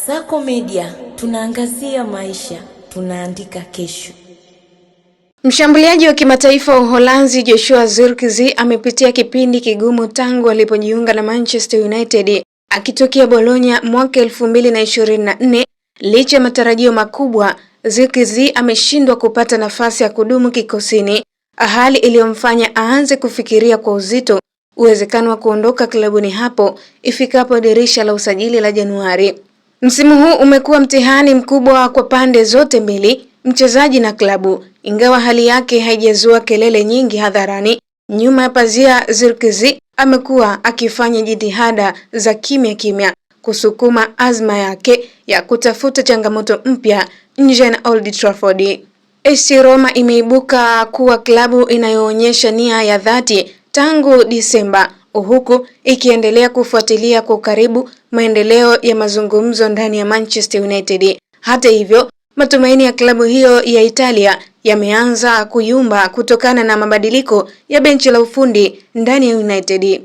Kasako Media, tunaangazia maisha, tunaandika kesho. Mshambuliaji wa kimataifa wa Uholanzi Joshua Zirkzee amepitia kipindi kigumu tangu alipojiunga na Manchester United akitokea Bologna mwaka 2024. Licha ya matarajio makubwa, Zirkzee ameshindwa kupata nafasi ya kudumu kikosini, hali iliyomfanya aanze kufikiria kwa uzito uwezekano wa kuondoka klabuni hapo ifikapo dirisha la usajili la Januari. Msimu huu umekuwa mtihani mkubwa kwa pande zote mbili, mchezaji na klabu. Ingawa hali yake haijazua kelele nyingi hadharani, nyuma ya pazia Zirkzee amekuwa akifanya jitihada za kimya kimya kusukuma azma yake ya kutafuta changamoto mpya nje na Old Trafford. AS Roma imeibuka kuwa klabu inayoonyesha nia ya dhati tangu Disemba, huku ikiendelea kufuatilia kwa karibu maendeleo ya mazungumzo ndani ya Manchester United. Hata hivyo, matumaini ya klabu hiyo ya Italia yameanza kuyumba kutokana na mabadiliko ya benchi la ufundi ndani ya United.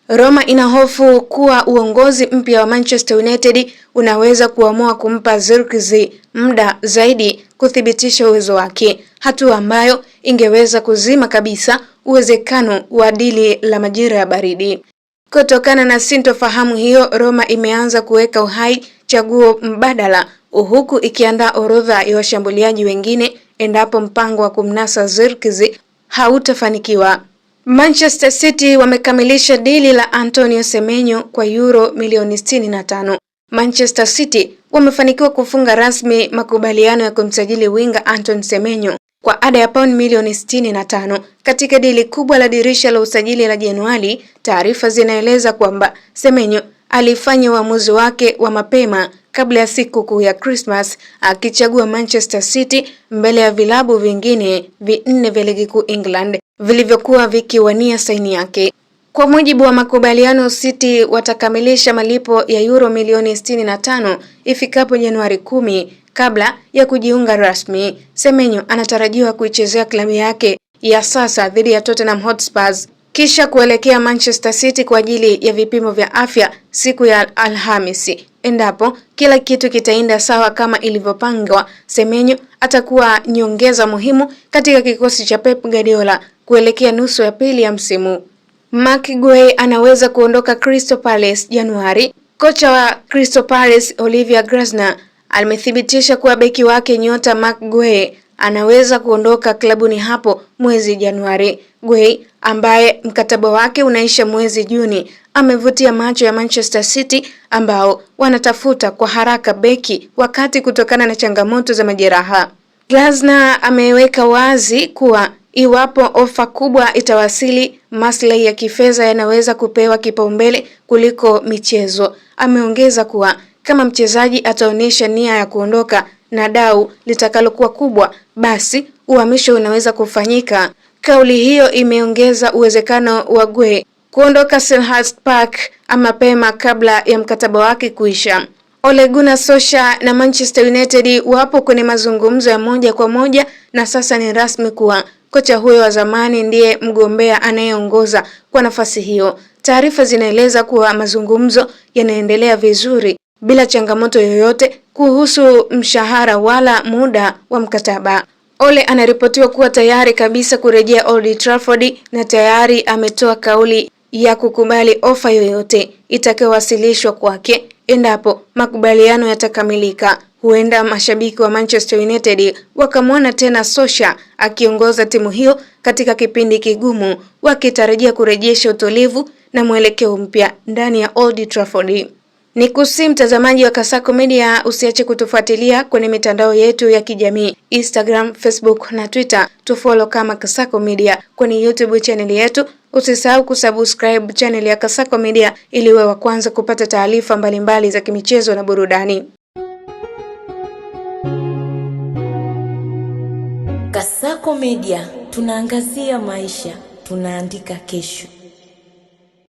Roma inahofu kuwa uongozi mpya wa Manchester United unaweza kuamua kumpa Zirkzee muda zaidi kuthibitisha uwezo wake, hatua ambayo ingeweza kuzima kabisa uwezekano wa dili la majira ya baridi. Kutokana na sintofahamu hiyo, Roma imeanza kuweka uhai chaguo mbadala, huku ikiandaa orodha ya washambuliaji wengine endapo mpango wa kumnasa Zirkzee hautafanikiwa. Manchester City wamekamilisha dili la Antonio Semenyo kwa euro milioni 65. Manchester City wamefanikiwa kufunga rasmi makubaliano ya kumsajili winga Anton Semenyo kwa ada ya pauni milioni 65 katika dili kubwa la dirisha la usajili la Januari. Taarifa zinaeleza kwamba Semenyo alifanya uamuzi wake wa mapema kabla ya siku kuu ya Christmas, akichagua Manchester City mbele ya vilabu vingine vinne vya ligi kuu England vilivyokuwa vikiwania saini yake. Kwa mujibu wa makubaliano, City watakamilisha malipo ya euro milioni 65 ifikapo Januari 10 kabla ya kujiunga rasmi. Semenyo anatarajiwa kuichezea klabu yake ya sasa dhidi ya Tottenham Hotspur kisha kuelekea Manchester City kwa ajili ya vipimo vya afya siku ya Alhamisi. Endapo kila kitu kitaenda sawa kama ilivyopangwa, Semenyo atakuwa nyongeza muhimu katika kikosi cha Pep Guardiola kuelekea nusu ya pili ya msimu. Marc Guehi anaweza kuondoka Crystal Palace Januari. Kocha wa Crystal Palace Olivier Glasner amethibitisha kuwa beki wake nyota Marc Guehi anaweza kuondoka klabuni hapo mwezi Januari. Guehi ambaye mkataba wake unaisha mwezi Juni amevutia macho ya Manchester City ambao wanatafuta kwa haraka beki wakati kutokana na changamoto za majeraha. Glasner ameweka wazi kuwa iwapo ofa kubwa itawasili, maslahi ya kifedha yanaweza kupewa kipaumbele kuliko michezo. Ameongeza kuwa kama mchezaji ataonyesha nia ya kuondoka na dau litakalokuwa kubwa, basi uhamisho unaweza kufanyika. Kauli hiyo imeongeza uwezekano wa Guehi kuondoka Selhurst Park mapema kabla ya mkataba wake kuisha. Ole Gunnar Solskjaer na Manchester United wapo kwenye mazungumzo ya moja kwa moja, na sasa ni rasmi kuwa kocha huyo wa zamani ndiye mgombea anayeongoza kwa nafasi hiyo. Taarifa zinaeleza kuwa mazungumzo yanaendelea vizuri bila changamoto yoyote kuhusu mshahara wala muda wa mkataba. Ole anaripotiwa kuwa tayari kabisa kurejea Old Trafford na tayari ametoa kauli ya kukubali ofa yoyote itakayowasilishwa kwake endapo makubaliano yatakamilika. Huenda mashabiki wa Manchester United wakamwona tena Solskjaer akiongoza timu hiyo katika kipindi kigumu, wakitarajia kurejesha utulivu na mwelekeo mpya ndani ya Old Trafford. Ni kusi mtazamaji wa Kasako Media, usiache kutufuatilia kwenye mitandao yetu ya kijamii Instagram, Facebook na Twitter. Tufollow kama Kasako Media kwenye YouTube channel yetu. Usisahau kusubscribe channel ya Kasako Media ili uwe wa kwanza kupata taarifa mbalimbali za kimichezo na burudani. Kasako Media, tunaangazia maisha, tunaandika kesho.